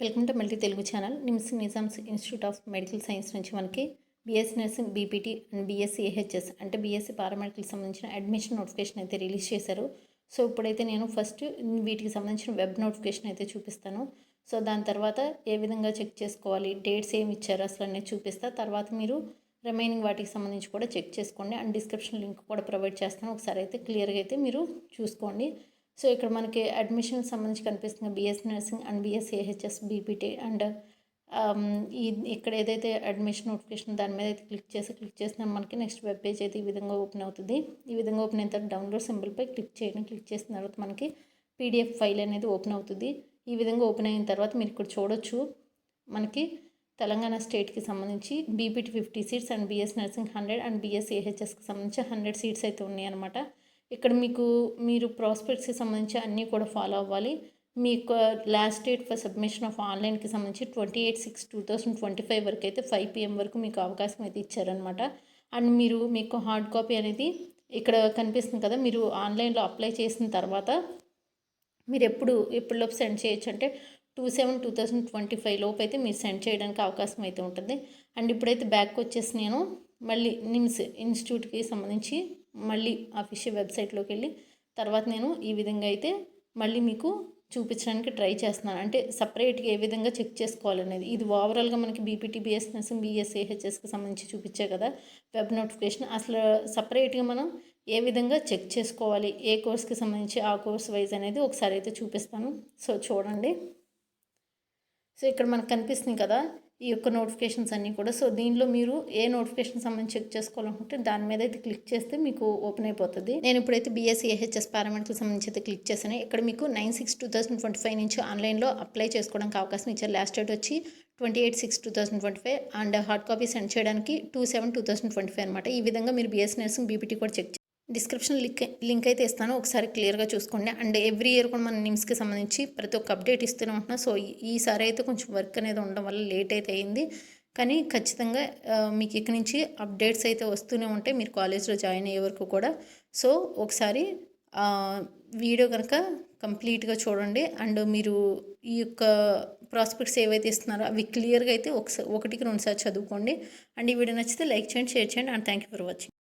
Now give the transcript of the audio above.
Welcome to multi Telugu channel. Nizam's institute of medical science నుంచి మనకి BSc nursing BPT and BSc AHS అంటే BSc paramedical సంబంధించిన admission notification అయితే release చేశారు. So ఇప్పుడైతే నేను ఫస్ట్ వీటికి సంబంధించిన వెబ్ నోటిఫికేషన్ అయితే చూపిస్తాను. సో దాని తర్వాత ఏ విధంగా చెక్ చేసుకోవాలి, డేట్స్ ఏమి ఇచ్చారు అసలు అనేది చూపిస్తా. తర్వాత మీరు రిమైనింగ్ వాటికి సంబంధించి కూడా చెక్ చేసుకోండి. అండ్ డిస్క్రిప్షన్ లింక్ కూడా ప్రొవైడ్ చేస్తాను. ఒకసారి అయితే క్లియర్గా అయితే మీరు చూసుకోండి. సో ఇక్కడ మనకి అడ్మిషన్ సంబంధించి కనిపిస్తుంది BSc nursing and BSc AHS BPT and ఇక్కడ ఏదైతే అడ్మిషన్ నోటిఫికేషన్ దాని మీద అయితే క్లిక్ చేసిన మనకి నెక్స్ట్ వెబ్ పేజ్ అయితే ఈ విధంగా ఓపెన్ అవుతుంది. ఈ విధంగా ఓపెన్ అయిన తర్వాత డౌన్లోడ్ సింబల్పై క్లిక్ చేయండి. క్లిక్ చేసిన తర్వాత మనకి పీడిఎఫ్ ఫైల్ అనేది ఓపెన్ అవుతుంది. ఈ విధంగా ఓపెన్ అయిన తర్వాత మీరు ఇక్కడ చూడొచ్చు మనకి తెలంగాణ స్టేట్కి సంబంధించి BPT 50 seats and BSc nursing 100 and BSc ఏహెచ్ఎస్కి సంబంధించి 100 సీట్స్ అయితే ఉన్నాయి అనమాట. ఇక్కడ మీరు ప్రాస్పెక్ట్స్కి సంబంధించి అన్నీ కూడా ఫాలో అవ్వాలి. మీకు last date for submission of ఆన్లైన్కి సంబంధించి 28/6/2025 వరకు అయితే 5 PM వరకు మీకు అవకాశం అయితే ఇచ్చారనమాట. అండ్ మీకు హార్డ్ కాపీ అనేది ఇక్కడ కనిపిస్తుంది కదా, మీరు ఆన్లైన్లో అప్లై చేసిన తర్వాత మీరు ఎప్పుడులోపు సెండ్ చేయొచ్చు అంటే 2/7/2025 లోపు అయితే మీరు సెండ్ చేయడానికి అవకాశం అయితే ఉంటుంది. అండ్ ఇప్పుడైతే బ్యాక్ వచ్చేసి నేను మళ్ళీ నిమ్స్ ఇన్స్టిట్యూట్కి సంబంధించి మళ్ళీ అఫీషియల్ వెబ్సైట్లోకి వెళ్ళి తర్వాత నేను ఈ విధంగా అయితే మళ్ళీ మీకు చూపించడానికి ట్రై చేస్తున్నాను. అంటే సపరేట్గా ఏ విధంగా చెక్ చేసుకోవాలనేది. ఇది ఓవరాల్గా మనకి బీపీటీ, బీఎస్సీ నర్సింగ్, బీఎస్సీ ఏహెచ్ఎస్కి సంబంధించి చూపించే కదా వెబ్ నోటిఫికేషన్. అసలు సపరేట్గా మనం ఏ విధంగా చెక్ చేసుకోవాలి, ఏ కోర్స్కి సంబంధించి ఆ కోర్స్ వైజ్ అనేది ఒకసారి అయితే చూపిస్తాను. సో చూడండి. సో ఇక్కడ మనకు కనిపిస్తుంది కదా ఈ యొక్క నోటిఫికేషన్స్ అన్నీ కూడా. సో దీనిలో మీరు ఏ నోటిఫికేషన్ సంబంధించి చెక్ చేసుకోవాలనుకుంటే దాని మీద అయితే క్లిక్ చేస్తే మీకు ఓపెన్ అయిపోతుంది. నేను ఇప్పుడైతే బీఎస్సీ ఏహెచ్ఎస్ పారామెడికల్ సంబంధించి అయితే క్లిక్ చేశాను. ఇక్కడ మీకు 9/6/2025 నుంచి ఆన్లైన్లో అప్లై చేసుకోవడానికి అవకాశం ఇచ్చారు. లాస్ట్ డేట్ వచ్చి 28/6/2025 అండ్ హార్డ్ కాపీ సెండ్ చేయడానికి 2/7/2025 అనమాట. ఈ విధంగా మీరు బీఎస్సీ నర్సింగ్ బీపీటీ కూడా చెక్ డిస్క్రిప్షన్ లింక్ అయితే ఇస్తాను, ఒకసారి క్లియర్గా చూసుకోండి. అండ్ ఎవ్రీ ఇయర్ కూడా మన నిమ్స్కి సంబంధించి ప్రతి ఒక్క అప్డేట్ ఇస్తూనే ఉంటున్నాం. సో ఈసారి అయితే కొంచెం వర్క్ అనేది ఉండడం వల్ల లేట్ అయితే అయింది, కానీ ఖచ్చితంగా మీకు ఇక్కడి నుంచి అప్డేట్స్ అయితే వస్తూనే ఉంటాయి మీరు కాలేజ్లో జాయిన్ అయ్యే వరకు కూడా. సో ఒకసారి వీడియో కనుక కంప్లీట్గా చూడండి. అండ్ మీరు ఈ యొక్క ప్రాస్పెక్ట్స్ ఏవైతే ఇస్తున్నారో అవి క్లియర్గా అయితే ఒకటికి 2 సార్లు చదువుకోండి. అండ్ ఈ వీడియో నచ్చితే లైక్ చేయండి, షేర్ చేయండి. And thank you for watching.